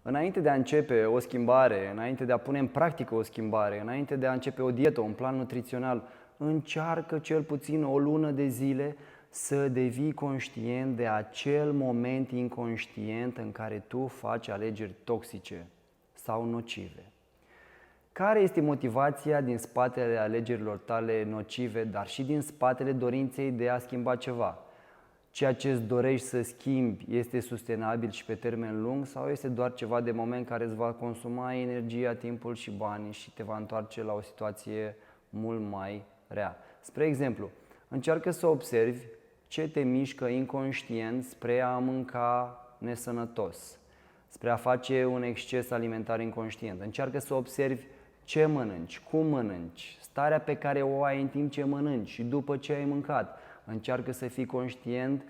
Înainte de a începe o schimbare, înainte de a pune în practică o schimbare, înainte de a începe o dietă, un plan nutrițional, încearcă cel puțin o lună de zile să devii conștient de acel moment inconștient în care tu faci alegeri toxice sau nocive. Care este motivația din spatele alegerilor tale nocive, dar și din spatele dorinței de a schimba ceva? Ceea ce îți dorești să schimbi este sustenabil și pe termen lung sau este doar ceva de moment care îți va consuma energia, timpul și banii și te va întoarce la o situație mult mai rea? Spre exemplu, încearcă să observi ce te mișcă inconștient spre a mânca nesănătos, spre a face un exces alimentar inconștient. Încearcă să observi ce mănânci, cum mănânci, starea pe care o ai în timp ce mănânci și după ce ai mâncat. Încearcă să fii conștient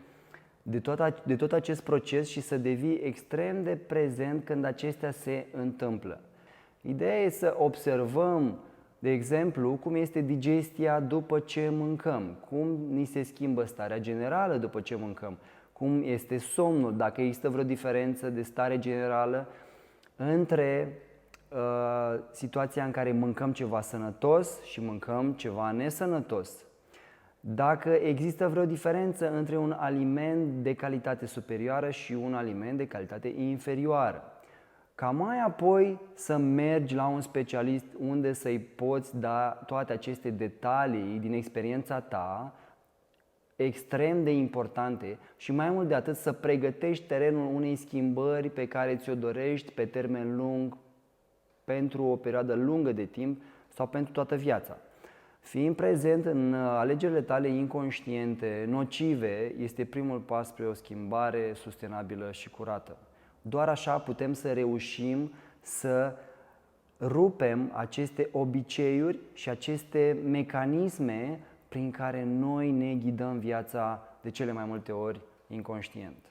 de tot acest proces și să devii extrem de prezent când acestea se întâmplă. Ideea e să observăm, de exemplu, cum este digestia după ce mâncăm, cum ni se schimbă starea generală după ce mâncăm, cum este somnul, dacă există vreo diferență de stare generală între situația în care mâncăm ceva sănătos și mâncăm ceva nesănătos. Dacă există vreo diferență între un aliment de calitate superioară și un aliment de calitate inferioară. Ca mai apoi să mergi la un specialist unde să-i poți da toate aceste detalii din experiența ta, extrem de importante, și mai mult de atât să pregătești terenul unei schimbări pe care ți-o dorești pe termen lung, pentru o perioadă lungă de timp sau pentru toată viața. Fiind prezent în alegerile tale inconștiente, nocive, este primul pas spre o schimbare sustenabilă și curată. Doar așa putem să reușim să rupem aceste obiceiuri și aceste mecanisme prin care noi ne ghidăm viața de cele mai multe ori inconștient.